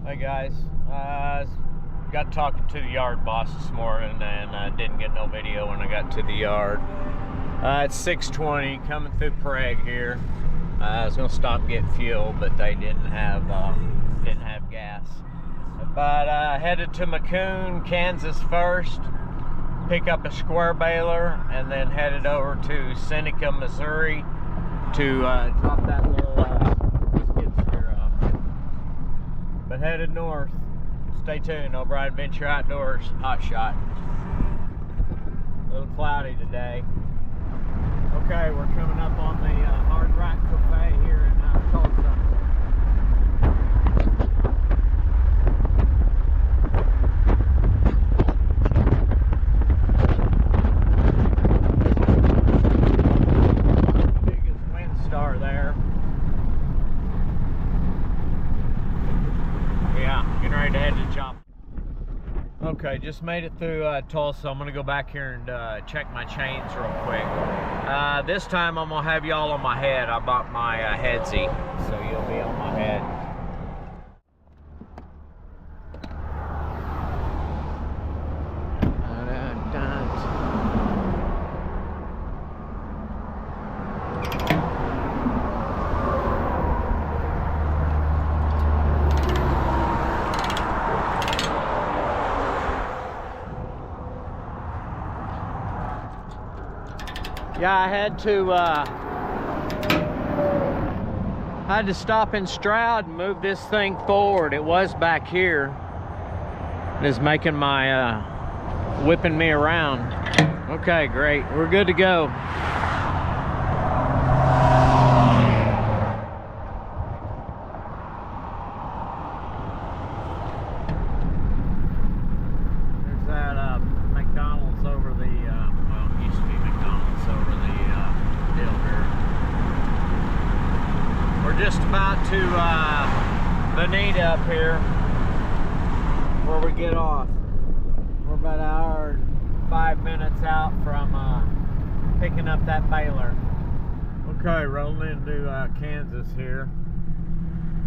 Hi guys, got talking to the yard boss this morning and didn't get no video when I got to the yard. It's 6:20, coming through Prague here. I was gonna stop and get fuel, but they didn't have gas. But headed to Macon, Kansas first, pick up a square baler, and then headed over to Seneca, Missouri to drop that little skid steer off. But headed north. Stay tuned. O'Brien Adventure Outdoors, Hotshot. A little cloudy today. Okay, we're coming up on the Hard Rock Cafe here in Tulsa. Biggest wind star there. Yeah, getting ready to head to Chop. Okay, just made it through Tulsa. I'm gonna go back here and check my chains real quick. This time I'm gonna have y'all on my head. I bought my headsy, so you'll be on my head. Yeah, I had to stop in Stroud and move this thing forward. It was back here. It is making my whipping me around. Okay, great. We're good to go. There's that McDonald's over the well, it used to be McDonald's over the hill here. We're just about to Bonita up here where we get off. We're about an hour and 5 minutes out from picking up that baler. Okay, rolling into Kansas here.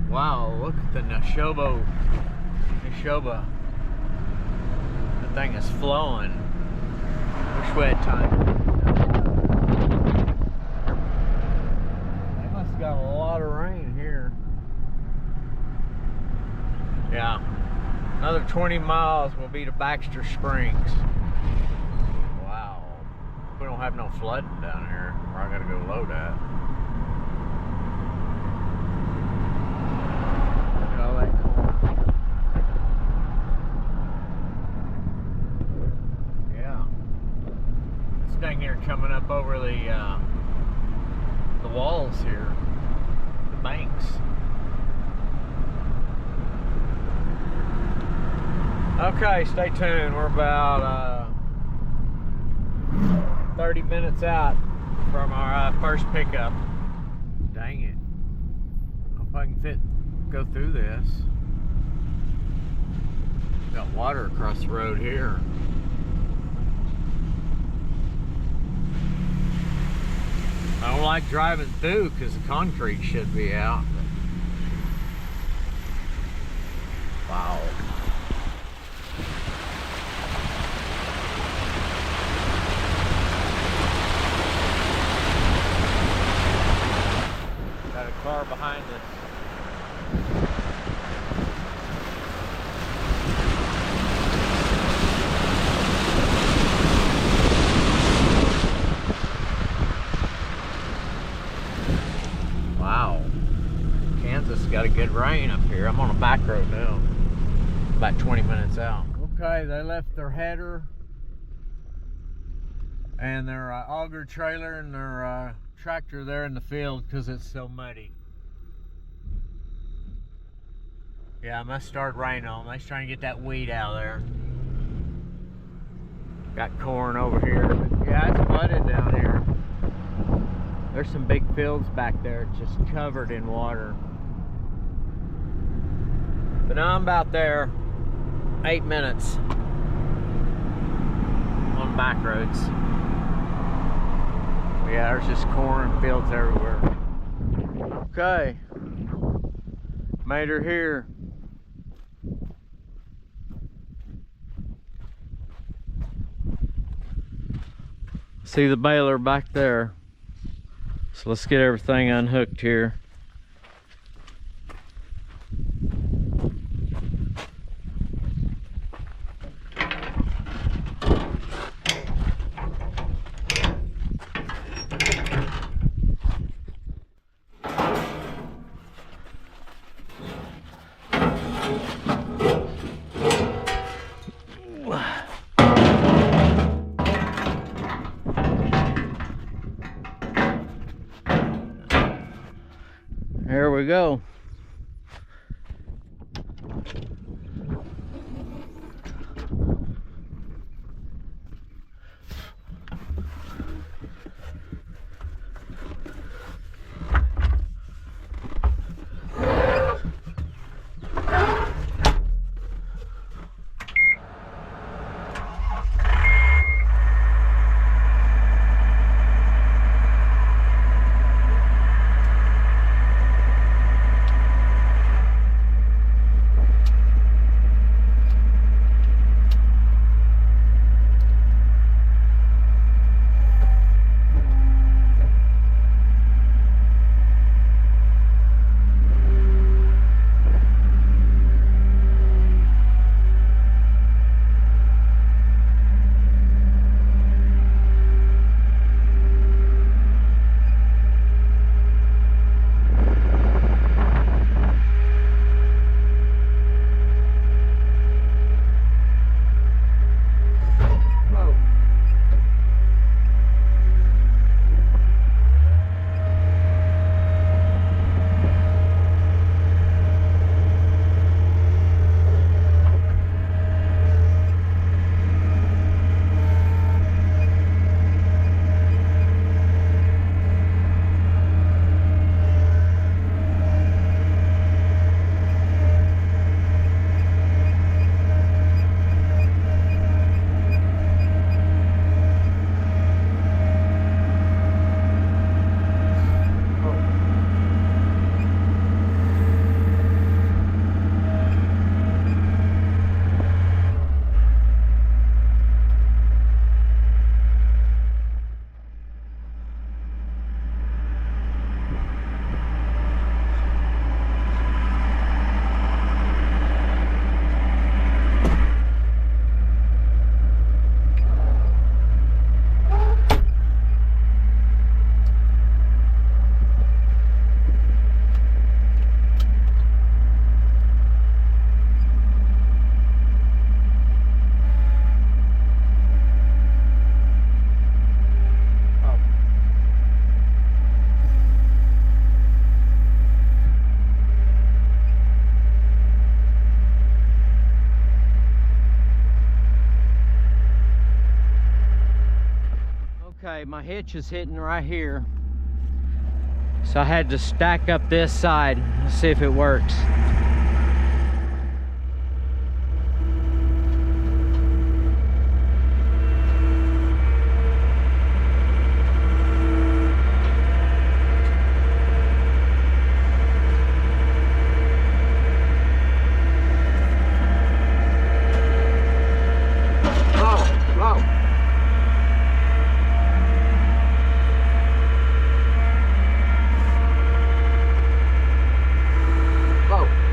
Wow, look at the Neshoba. That thing is flowing. Wish we had time. They must have got a lot of rain here. Yeah. Another 20 miles will be to Baxter Springs. Wow. We don't have no flooding down here where I gotta go load at. Look at all that corn. Dang near coming up over the walls here, the banks. Okay, stay tuned. We're about 30 minutes out from our first pickup. Dang it! Hope I can go through this. Got water across the road here. I don't like driving through because the concrete should be out. Wow. Got a car behind us. Wow, Kansas got a good rain up here. I'm on a back road now, about 20 minutes out. Okay, they left their header and their auger trailer and their tractor there in the field because it's so muddy. Yeah, it must start raining on them. They're trying to get that weed out of there. Got corn over here. Yeah, it's flooded down here. There's some big fields back there just covered in water. But now I'm about there, 8 minutes on back roads. Yeah, there's just corn fields everywhere. Okay, made her here. See the baler back there. So let's get everything unhooked here. There we go. Okay, my hitch is hitting right here. So I had to stack up this side and see if it works. Whoa.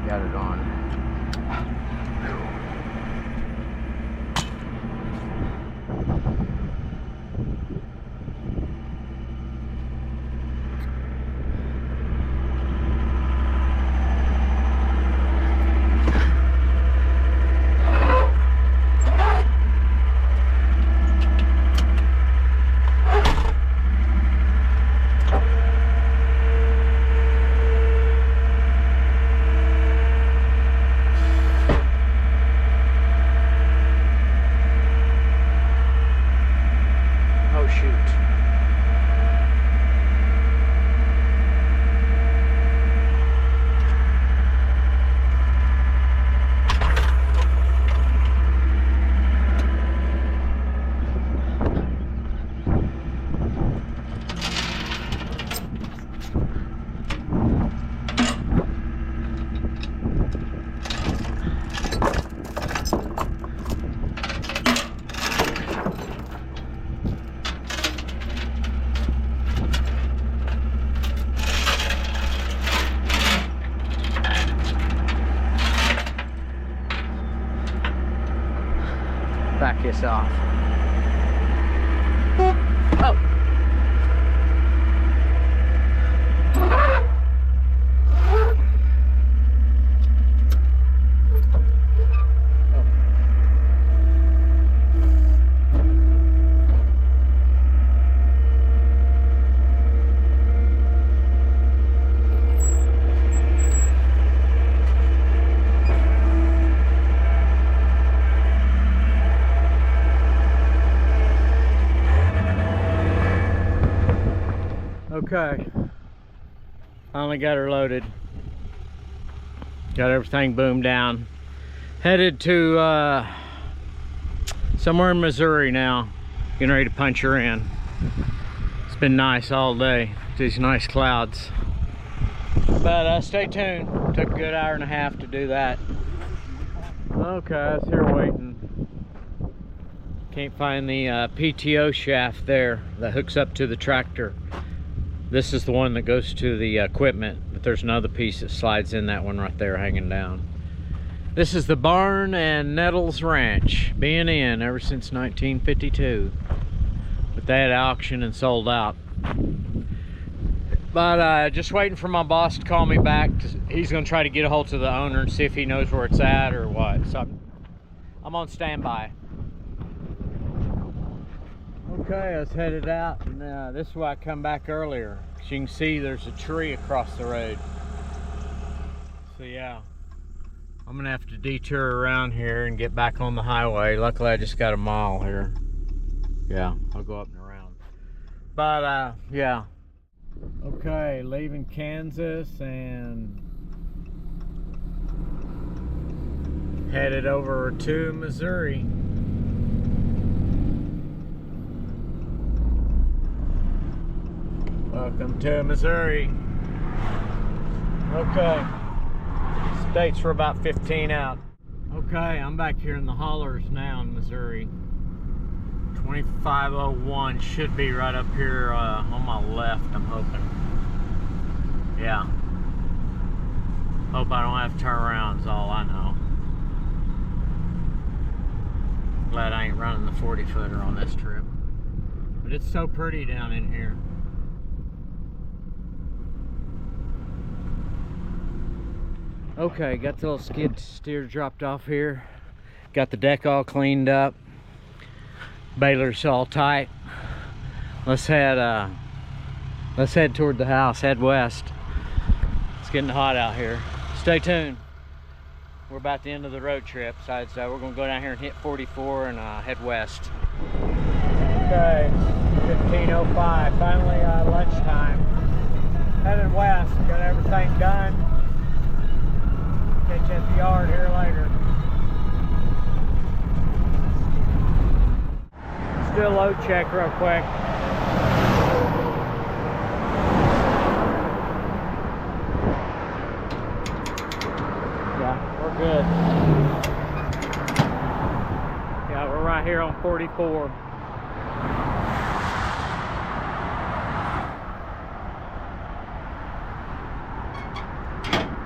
got it on. Oh shoot. Back this off. Oh. Okay, finally got her loaded. Got everything boomed down. Headed to somewhere in Missouri now. Getting ready to punch her in. It's been nice all day. These nice clouds. But stay tuned. Took a good hour and a half to do that. Okay, I was here waiting. Can't find the PTO shaft there that hooks up to the tractor. This is the one that goes to the equipment, but there's another piece that slides in that one right there hanging down. This is the Barn and Nettles Ranch, being in ever since 1952. But they had auction and sold out. But just waiting for my boss to call me back. He's gonna try to get a hold of the owner and see if he knows where it's at or what. So I'm on standby. Okay, I was headed out, and this is why I come back earlier. As you can see, there's a tree across the road. So yeah, I'm gonna have to detour around here and get back on the highway. Luckily, I just got a mile here. Yeah, I'll go up and around. But yeah. Okay, leaving Kansas and headed over to Missouri. Welcome to Missouri. Okay, states were about 15 out. Okay, I'm back here in the hollers now in Missouri. 2501 should be right up here on my left, I'm hoping. Yeah. Hope I don't have to turn around is all I know. Glad I ain't running the 40-footer on this trip. But it's so pretty down in here. Okay, got the little skid steer dropped off here. Got the deck all cleaned up. Baler's all tight. Let's head toward the house, head west. It's getting hot out here. Stay tuned. We're about the end of the road trip, so we're gonna go down here and hit 44 and head west. Okay, 15:05, finally lunchtime. Headed west, got everything done. Catch you at the yard here later. Let's do a load check real quick. Yeah, we're good. Yeah, we're right here on 44.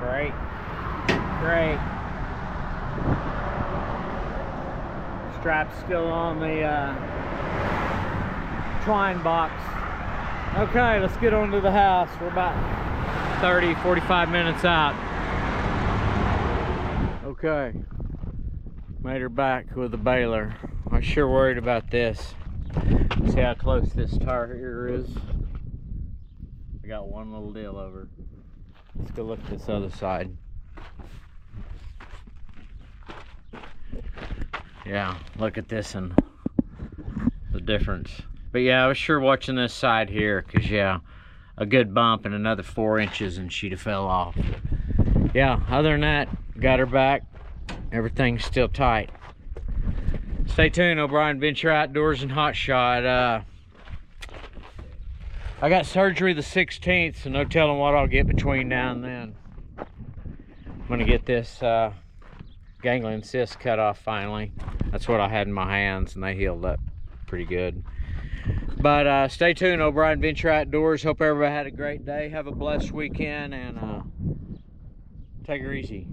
Great. Great. Strap's still on the twine box. Okay, let's get on to the house. We're about 30-45 minutes out. Okay, made her back with the baler. I was sure worried about this. See how close this tire here is? I got one little deal over. Let's go look at this other side. Yeah, look at this and the difference. But yeah, I was sure watching this side here, because yeah, a good bump and another 4 inches and she'd have fell off. Yeah, other than that, got her back. Everything's still tight. Stay tuned, O'Brien Venture Outdoors and Hotshot. I got surgery the 16th, so no telling what I'll get between now and then. I'm gonna get this ganglion cyst cut off finally. That's what I had in my hands, and they healed up pretty good. But stay tuned, O'Brien Venture Outdoors. Hope everybody had a great day. Have a blessed weekend, and take her easy.